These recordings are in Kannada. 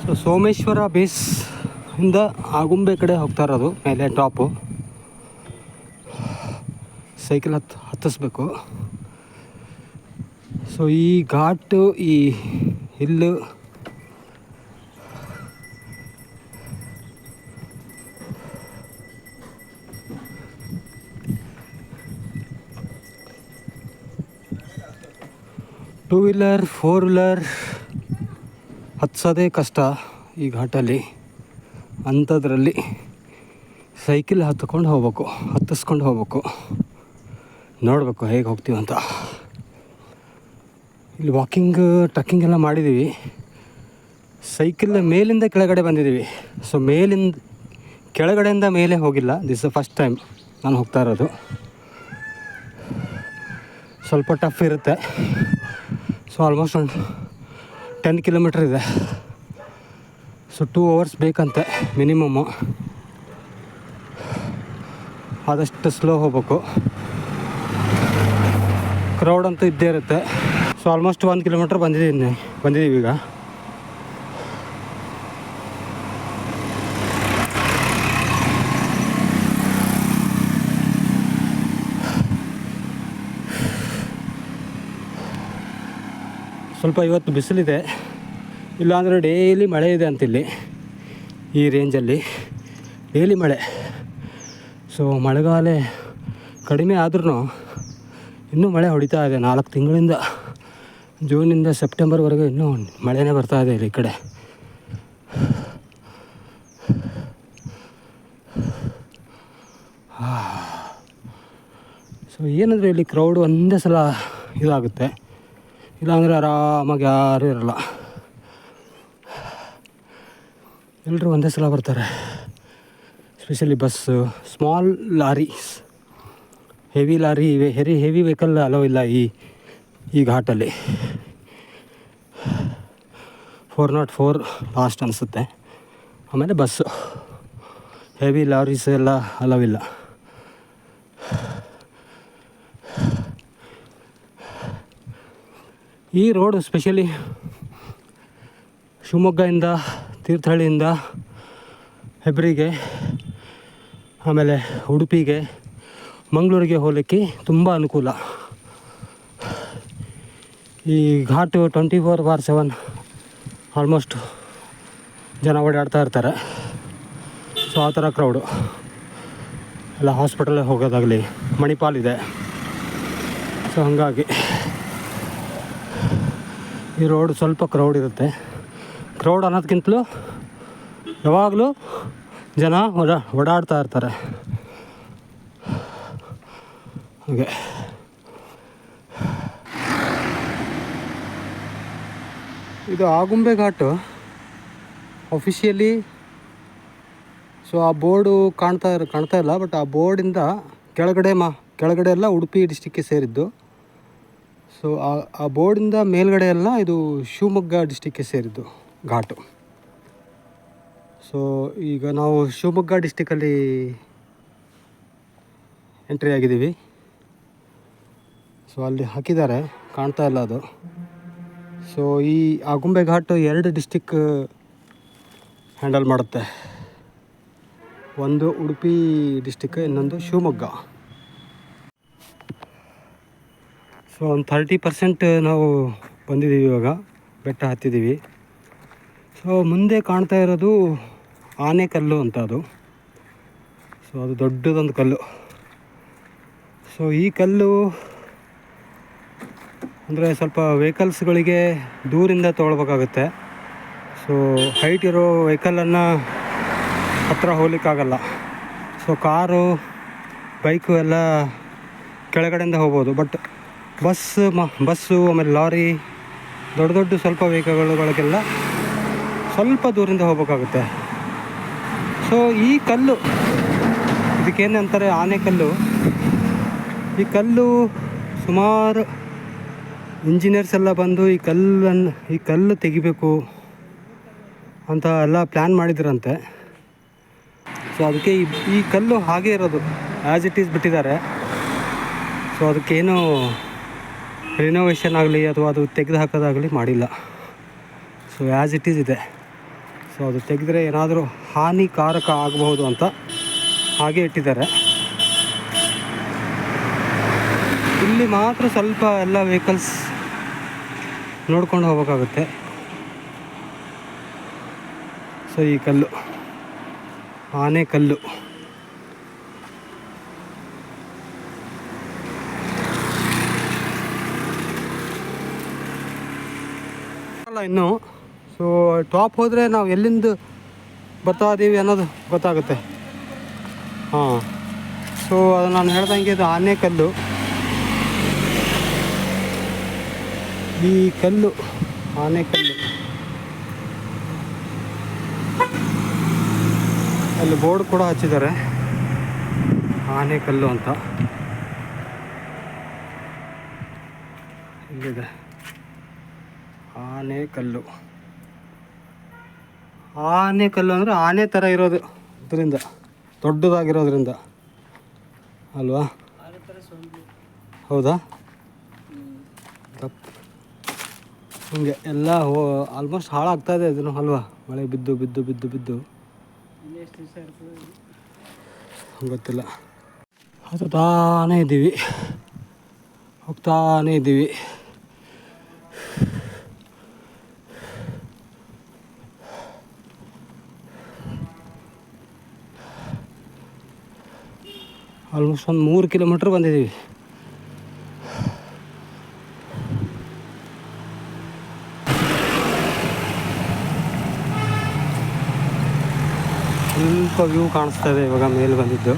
ಸೊ ಸೋಮೇಶ್ವರ ಬೇಸ್ ಇಂದ ಆಗುಂಬೆ ಕಡೆ ಹೋಗ್ತಾ ಇರೋದು. ಮೇಲೆ ಟಾಪು ಸೈಕಲ್ ಹತ್ತಿಸ್ಬೇಕು. ಸೊ ಈ ಘಾಟು, ಈ hill two wheeler, four wheeler ಹತ್ಸೋದೇ ಕಷ್ಟ ಈ ಘಾಟಲ್ಲಿ. ಅಂಥದ್ರಲ್ಲಿ ಸೈಕಲ್ ಹತ್ತಿಸ್ಕೊಂಡು ಹೋಗ್ಬೇಕು. ನೋಡಬೇಕು ಹೇಗೆ ಹೋಗ್ತೀವಿ ಅಂತ. ಇಲ್ಲಿ ವಾಕಿಂಗ್, ಟ್ರಕ್ಕಿಂಗ್ ಎಲ್ಲ ಮಾಡಿದ್ದೀವಿ. ಸೈಕಲ್ ಮೇಲಿಂದ ಕೆಳಗಡೆ ಬಂದಿದ್ದೀವಿ. ಸೊ ಕೆಳಗಡೆಯಿಂದ ಮೇಲೆ ಹೋಗಿಲ್ಲ. ದಿಸ್ ಇಸ್ ಫಸ್ಟ್ ಟೈಮ್ ನಾನು ಹೋಗ್ತಾ ಇರೋದು. ಸ್ವಲ್ಪ ಟಫ್ ಇರುತ್ತೆ. ಸೊ ಆಲ್ಮೋಸ್ಟ್ ಒಂದು 10 ಕಿಲೋಮೀಟ್ರ್ ಇದೆ. ಸೊ 2 hours ಬೇಕಂತೆ ಮಿನಿಮಮ್ಮು. ಆದಷ್ಟು ಸ್ಲೋ ಹೋಗ್ಬೇಕು. ಕ್ರೌಡ್ ಅಂತೂ ಇದ್ದೇ ಇರುತ್ತೆ. ಸೊ ಆಲ್ಮೋಸ್ಟ್ 1 ಕಿಲೋಮೀಟ್ರ್ ಬಂದಿದ್ದೀವಿ ಈಗ. ಸ್ವಲ್ಪ ಇವತ್ತು ಬಿಸಿಲಿದೆ, ಇಲ್ಲಾಂದರೆ ಡೈಲಿ ಮಳೆ ಇದೆ ಅಂತಿಲ್ಲಿ. ಈ ರೇಂಜಲ್ಲಿ ಡೈಲಿ ಮಳೆ. ಸೊ ಮಳೆಗಾಲ ಕಡಿಮೆ ಆದ್ರೂ ಇನ್ನೂ ಮಳೆ ಹೊಡಿತಾ ಇದೆ. 4 ತಿಂಗಳಿಂದ, ಜೂನಿಂದ ಸೆಪ್ಟೆಂಬರ್ವರೆಗೂ ಇನ್ನೂ ಮಳೆನೇ ಬರ್ತಾ ಇದೆ ಇಲ್ಲಿ ಈ ಕಡೆ. ಸೊ ಏನಂದರೆ ಇಲ್ಲಿ ಕ್ರೌಡ್ ಒಂದೇ ಸಲ ಇದಾಗುತ್ತೆ, ಇಲ್ಲಾಂದರೆ ಆರಾಮಾಗಿ ಯಾರೂ ಇರಲ್ಲ. ಎಲ್ಲರೂ ಒಂದೇ ಸಲ ಬರ್ತಾರೆ. Specially bus, small lorries, heavy lorry ಇವೆ. ಹೆವಿ ವೆಹಿಕಲ್ ಅಲೋ ಇಲ್ಲ ಈ ಘಾಟಲ್ಲಿ. 404 ಲಾಸ್ಟ್ ಅನಿಸುತ್ತೆ. ಆಮೇಲೆ ಬಸ್ಸು, ಹೆವಿ ಲಾರೀಸ್ ಎಲ್ಲ ಅಲೋವಿಲ್ಲ. ಈ ರೋಡು ಸ್ಪೆಷಲಿ ಶಿವಮೊಗ್ಗದಿಂದ, ತೀರ್ಥಹಳ್ಳಿಯಿಂದ ಹೆಬ್ರಿಗೆ, ಆಮೇಲೆ ಉಡುಪಿಗೆ, ಮಂಗಳೂರಿಗೆ ಹೋಗಲಿಕ್ಕೆ ತುಂಬ ಅನುಕೂಲ. ಈ ಘಾಟು 24/7 ಆಲ್ಮೋಸ್ಟ್ ಜನ ಓಡಾಡ್ತಾ ಇರ್ತಾರೆ. ಸೊ ಆ ಥರ ಕ್ರೌಡು ಎಲ್ಲ ಹಾಸ್ಪಿಟಲ್ಗೆ ಹೋಗೋದಾಗಲಿ, ಮಣಿಪಾಲ್ ಇದೆ. ಸೊ ಹಾಗಾಗಿ ಈ ರೋಡ್ ಸ್ವಲ್ಪ ಕ್ರೌಡ್ ಇರುತ್ತೆ. ಕ್ರೌಡ್ ಅನ್ನೋದಕ್ಕಿಂತಲೂ ಯಾವಾಗಲೂ ಜನ ಓಡಾಡ್ತಾ ಇರ್ತಾರೆ. ಹಾಗೆ ಇದು ಆಗುಂಬೆ ಘಾಟು ಅಫಿಷಿಯಲಿ. ಸೊ ಆ ಬೋರ್ಡು ಕಾಣ್ತಾ ಇಲ್ಲ, ಬಟ್ ಆ ಬೋರ್ಡಿಂದ ಕೆಳಗಡೆ ಎಲ್ಲ ಉಡುಪಿ ಡಿಸ್ಟಿಕ್ಗೆ ಸೇರಿದ್ದು. ಸೊ ಆ ಬೋರ್ಡಿಂದ ಮೇಲ್ಗಡೆ ಎಲ್ಲ ಇದು ಶಿವಮೊಗ್ಗ ಡಿಸ್ಟಿಕ್ಗೆ ಸೇರಿದ್ದು ಘಾಟು. ಸೊ ಈಗ ನಾವು ಶಿವಮೊಗ್ಗ ಡಿಸ್ಟಿಕ್ಕಲ್ಲಿ ಎಂಟ್ರಿ ಆಗಿದ್ದೀವಿ. ಸೊ ಅಲ್ಲಿ ಹಾಕಿದ್ದಾರೆ, ಕಾಣ್ತಾ ಇಲ್ಲ ಅದು. ಸೊ ಈ ಆಗುಂಬೆ ಘಾಟು 2 ಡಿಸ್ಟಿಕ್ ಹ್ಯಾಂಡಲ್ ಮಾಡುತ್ತೆ. ಒಂದು ಉಡುಪಿ ಡಿಸ್ಟಿಕ್, ಇನ್ನೊಂದು ಶಿವಮೊಗ್ಗ. ಸೊ ಒಂದು 30% ನಾವು ಬಂದಿದ್ದೀವಿ ಇವಾಗ, ಬೆಟ್ಟ ಹತ್ತಿದ್ದೀವಿ. ಸೊ ಮುಂದೆ ಕಾಣ್ತಾ ಇರೋದು ಆನೆಕಲ್ಲು ಅಂತ ಅದು. ಸೊ ಅದು ದೊಡ್ಡದೊಂದು ಕಲ್ಲು. ಸೊ ಈ ಕಲ್ಲು ಅಂದರೆ ಸ್ವಲ್ಪ ವೆಹಿಕಲ್ಸ್ಗಳಿಗೆ ದೂರಿಂದ ತೊಗೊಳ್ಬೇಕಾಗುತ್ತೆ. ಸೊ ಹೈಟ್ ಇರೋ ವೆಹಿಕಲನ್ನು ಹತ್ತಿರ ಹೋಗ್ಲಿಕ್ಕಾಗಲ್ಲ. ಸೊ ಕಾರು, ಬೈಕು ಎಲ್ಲ ಕೆಳಗಡೆಯಿಂದ ಹೋಗ್ಬೋದು. ಬಟ್ ಬಸ್ಸು ಆಮೇಲೆ ಲಾರಿ, ದೊಡ್ಡ ಸ್ವಲ್ಪ ವೆಹಿಕಲ್ಗಳಿಗೆಲ್ಲ ಸ್ವಲ್ಪ ದೂರಿಂದ ಹೋಗ್ಬೇಕಾಗುತ್ತೆ. ಸೊ ಈ ಕಲ್ಲು, ಇದಕ್ಕೇನು ಅಂತಾರೆ ಆನೆಕಲ್ಲು. ಈ ಕಲ್ಲು ಸುಮಾರು ಇಂಜಿನಿಯರ್ಸ್ ಎಲ್ಲ ಬಂದು ಈ ಕಲ್ಲು ತೆಗಿಬೇಕು ಅಂತ ಎಲ್ಲ ಪ್ಲ್ಯಾನ್ ಮಾಡಿದ್ರಂತೆ. ಸೊ ಅದಕ್ಕೆ ಈ ಕಲ್ಲು ಹಾಗೇ ಇರೋದು, ಆ್ಯಸ್ ಇಟ್ ಈಸ್ ಬಿಟ್ಟಿದ್ದಾರೆ. ಸೊ ಅದಕ್ಕೇನು ರಿನೋವೇಷನ್ ಆಗಲಿ ಅಥವಾ ಅದು ತೆಗೆದು ಹಾಕೋದಾಗಲಿ ಮಾಡಿಲ್ಲ. ಸೊ ಆ್ಯಸ್ ಇಟ್ ಈಸ್ ಇದೆ. ಸೊ ಅದು ತೆಗೆದ್ರೆ ಏನಾದರೂ ಹಾನಿಕಾರಕ ಆಗಬಹುದು ಅಂತ ಹಾಗೆ ಇಟ್ಟಿದ್ದಾರೆ. ಇಲ್ಲಿ ಮಾತ್ರ ಸ್ವಲ್ಪ ಎಲ್ಲ ವೆಹಿಕಲ್ಸ್ ನೋಡ್ಕೊಂಡು ಹೋಗೋಕ್ಕಾಗುತ್ತೆ. ಸೊ ಈ ಕಲ್ಲು ಆನೆ ಕಲ್ಲು ಅಲ್ಲ ಇನ್ನು. ಸೊ ಟಾಪ್ ಹೋದರೆ ನಾವು ಎಲ್ಲಿಂದ ಬರ್ತಾ ಇದ್ದೀವಿ ಅನ್ನೋದು ಗೊತ್ತಾಗುತ್ತೆ. ಹಾಂ, ಸೊ ಅದು ನಾನು ಹೇಳ್ದಂಗೆ ಇದು ಆನೆ ಕಲ್ಲು. ಈ ಕಲ್ಲು ಆನೆ ಕಲ್ಲು, ಅಲ್ಲಿ ಬೋರ್ಡ್ ಕೂಡ ಹಚ್ಚಿದ್ದಾರೆ ಆನೆ ಕಲ್ಲು ಅಂತ. ಇಲ್ಲಿದೆ ಆನೆ ಕಲ್ಲು. ಆನೆ ಕಲ್ಲು ಅಂದರೆ ಆನೆ ಥರ ಇರೋದು, ಇದರಿಂದ ದೊಡ್ಡದಾಗಿರೋದ್ರಿಂದ ಅಲ್ವಾ? ಹೌದಾ? ತಪ್ಪು. ಹಿಂಗೆ ಎಲ್ಲ ಆಲ್ಮೋಸ್ಟ್ ಹಾಳಾಗ್ತಾಯಿದೆ ಇದನ್ನು ಅಲ್ವಾ? ಮಳೆ ಬಿದ್ದು ಬಿದ್ದು ಬಿದ್ದು ಬಿದ್ದು ಗೊತ್ತಿಲ್ಲ. ಹತ್ತಾನೇ ಇದ್ದೀವಿ, ಹೋಗ್ತಾನೇ ಇದ್ದೀವಿ. ಆಲ್ಮೋಸ್ಟ್ ಒಂದು 3 ಕಿಲೋಮೀಟ್ರ್ ಬಂದಿದ್ದೀವಿ. ಸ್ವಲ್ಪ ವ್ಯೂ ಕಾಣಿಸ್ತಾ ಇದೆ ಇವಾಗ ಮೇಲೆ ಬಂದಿದ್ದು.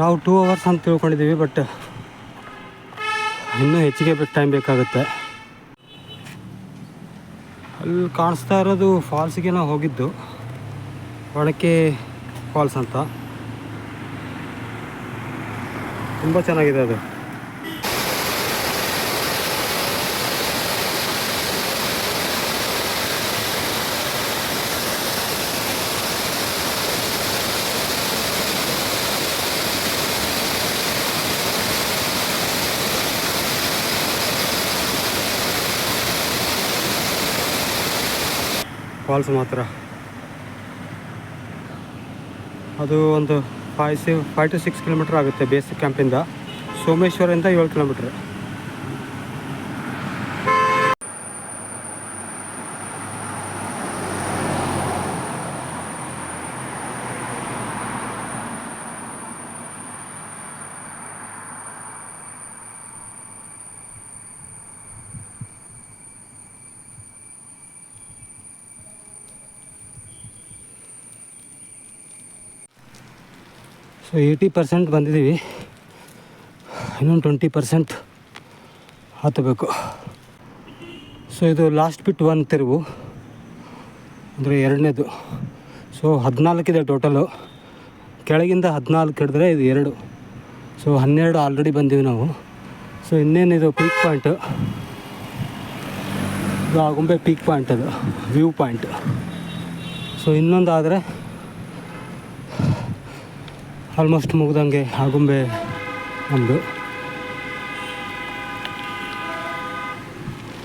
ನಾವು 2 hours ಅಂತ ತಿಳ್ಕೊಂಡಿದ್ದೀವಿ, ಬಟ್ ಇನ್ನೂ ಹೆಚ್ಚಿಗೆ ಟೈಮ್ ಬೇಕಾಗುತ್ತೆ. ಅಲ್ಲಿ ಕಾಣಿಸ್ತಾ ಇರೋದು ಫಾಲ್ಸಿಗೆ ನಾವು ಹೋಗಿದ್ದು, ಒಣಕೆ ಫಾಲ್ಸ್ ಅಂತ. ತುಂಬ ಚೆನ್ನಾಗಿದೆ ಅದು. ಫಾಲ್ಸ್ ಮಾತ್ರ ಅದು ಒಂದು 5 to 6 ಕಿಲೋಮೀಟ್ರ್ ಆಗುತ್ತೆ ಬೇಸಿಕ್ ಕ್ಯಾಂಪಿಂದ. ಸೋಮೇಶ್ವರಿಂದ 7 ಕಿಲೋಮೀಟ್ರ್. ಸೊ 80% ಬಂದಿದ್ದೀವಿ, ಇನ್ನೊಂದು 20% ಹತ್ತಬೇಕು. ಸೊ ಇದು ಲಾಸ್ಟ್ ಬಿಟ್ 1 ತಿರುವು, ಅಂದರೆ 2ನೇದು. ಸೊ 14 ಇದೆ ಟೋಟಲು. ಕೆಳಗಿಂದ 14 ಹಿಡಿದ್ರೆ ಇದು 2. ಸೊ 12 ಆಲ್ರೆಡಿ ಬಂದೀವಿ ನಾವು. ಸೊ ಇನ್ನೇನಿದು ಪೀಕ್ ಪಾಯಿಂಟು, ಇದು ಆಗುಂಬೆ ಪೀಕ್ ಪಾಯಿಂಟ್, ಅದು ವ್ಯೂ ಪಾಯಿಂಟ್. ಸೊ ಇನ್ನೊಂದು ಆದರೆ ಆಲ್ಮೋಸ್ಟ್ ಮುಗ್ದಂಗೆ ಆಗುಂಬೆ ನಮ್ಮದು.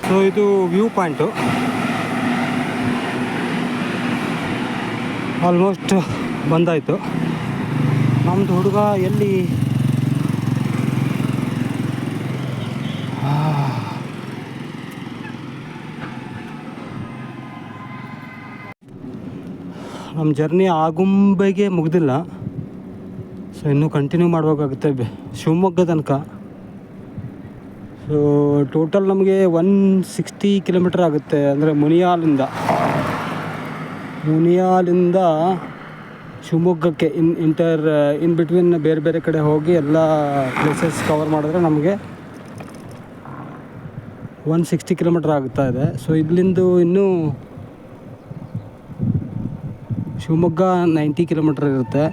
ಸೊ ಇದು ವ್ಯೂ ಪಾಯಿಂಟು. ಆಲ್ಮೋಸ್ಟ್ ಬಂದಾಯಿತು. ನಮ್ಮದು ಹುಡುಗ ಎಲ್ಲಿ ನಮ್ಮ ಜರ್ನಿ ಆಗುಂಬೆಗೆ ಮುಗ್ದಿಲ್ಲ. ಸೊ ಇನ್ನೂ ಕಂಟಿನ್ಯೂ ಮಾಡಬೇಕಾಗುತ್ತೆ ಶಿವಮೊಗ್ಗ ತನಕ. ಸೊ ಟೋಟಲ್ ನಮಗೆ 160 ಕಿಲೋಮೀಟ್ರ್ ಆಗುತ್ತೆ. ಅಂದರೆ ಮುನಿಯಾಲಿಂದ ಶಿವಮೊಗ್ಗಕ್ಕೆ ಇನ್ ಬಿಟ್ವೀನ್ ಬೇರೆ ಬೇರೆ ಕಡೆ ಹೋಗಿ ಎಲ್ಲ ಪ್ಲೇಸಸ್ ಕವರ್ ಮಾಡಿದ್ರೆ ನಮಗೆ 160 ಕಿಲೋಮೀಟ್ರ್ ಆಗ್ತಾ ಇದೆ. ಸೊ ಇಲ್ಲಿಂದು ಇನ್ನೂ ಶಿವಮೊಗ್ಗ 90 ಕಿಲೋಮೀಟ್ರ್ ಇರುತ್ತೆ.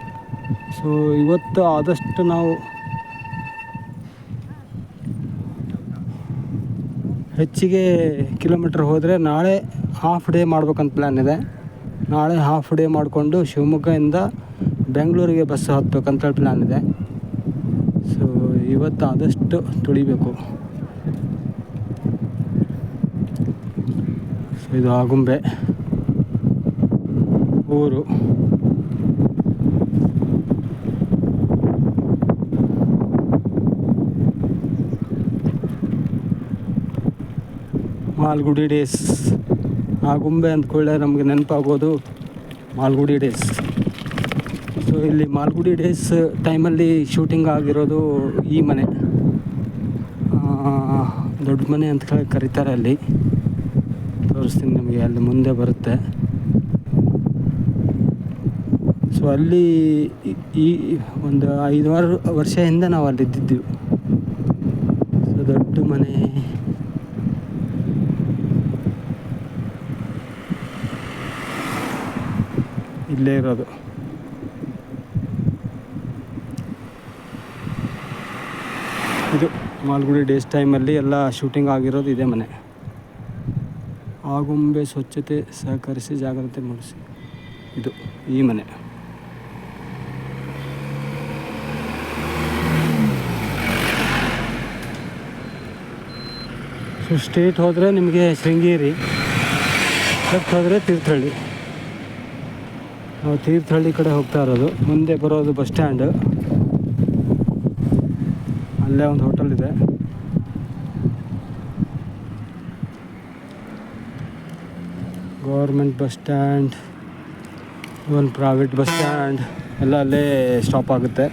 ಸೊ ಇವತ್ತು ಆದಷ್ಟು ನಾವು ಹೆಚ್ಚಿಗೆ ಕಿಲೋಮೀಟ್ರ್ ಹೋದರೆ ನಾಳೆ ಹಾಫ್ ಡೇ ಮಾಡ್ಬೇಕಂತ ಪ್ಲ್ಯಾನ್ ಇದೆ. ನಾಳೆ ಹಾಫ್ ಡೇ ಮಾಡಿಕೊಂಡು ಶಿವಮೊಗ್ಗದಿಂದ ಬೆಂಗಳೂರಿಗೆ ಬಸ್ ಹತ್ತಬೇಕಂತ ಪ್ಲ್ಯಾನ್ ಇದೆ. ಸೊ ಇವತ್ತು ಆದಷ್ಟು ತುಳಿಬೇಕು. ಇದು ಆಗುಂಬೆ ಊರು. ಮಾಲ್ಗುಡಿ ಡೇಸ್. ಆಗುಂಬೆ ಅಂದ್ಕೊಳ್ಳೆ ನಮಗೆ ನೆನಪಾಗೋದು ಮಾಲ್ಗುಡಿ ಡೇಸ್. ಸೊ ಇಲ್ಲಿ ಮಾಲ್ಗುಡಿ ಡೇಸ್ ಟೈಮಲ್ಲಿ ಶೂಟಿಂಗ್ ಆಗಿರೋದು ಈ ಮನೆ, ದೊಡ್ಡ ಮನೆ ಅಂತ ಕರೀತಾರೆ. ಅಲ್ಲಿ ತೋರಿಸ್ತೀನಿ ನಿಮಗೆ, ಅಲ್ಲಿ ಮುಂದೆ ಬರುತ್ತೆ. ಸೊ ಅಲ್ಲಿ ಈ ಒಂದು 5-6 ವರ್ಷ ಹಿಂದೆ ನಾವು ಅಲ್ಲಿದ್ದಿದ್ದೀವಿ. ಸೊ ದೊಡ್ಡ ಮನೆ. ಇಲ್ಲೇ ಇರೋದು. ಇದು ಮಾಲ್ಗುಡಿ ಡೇಸ್ ಟೈಮಲ್ಲಿ ಎಲ್ಲ ಶೂಟಿಂಗ್ ಆಗಿರೋದು ಇದೇ ಮನೆ. ಆಗುಂಬೆ ಸ್ವಚ್ಛತೆ ಸಹಕರಿಸಿ ಜಾಗ್ರತೆ ಮೂಡಿಸಿ. ಇದು ಈ ಮನೆ. ಸೊ ಸ್ಟ್ರೇಟ್ ಹೋದರೆ ನಿಮಗೆ ಶೃಂಗೇರಿ, ಲೆಫ್ಟ್ ಹೋದರೆ ತೀರ್ಥಹಳ್ಳಿ. ನಾವು ತೀರ್ಥಹಳ್ಳಿ ಕಡೆ ಹೋಗ್ತಾ ಇರೋದು. ಮುಂದೆ ಬರೋದು ಬಸ್ ಸ್ಟ್ಯಾಂಡ್. ಅಲ್ಲೇ ಒಂದು ಹೋಟೆಲ್ ಇದೆ. ಗೌರ್ಮೆಂಟ್ ಬಸ್ ಸ್ಟ್ಯಾಂಡ್, ಒಂದು ಪ್ರೈವೇಟ್ ಬಸ್ ಸ್ಟ್ಯಾಂಡ್ ಎಲ್ಲ ಅಲ್ಲೇ ಸ್ಟಾಪ್ ಆಗುತ್ತೆ.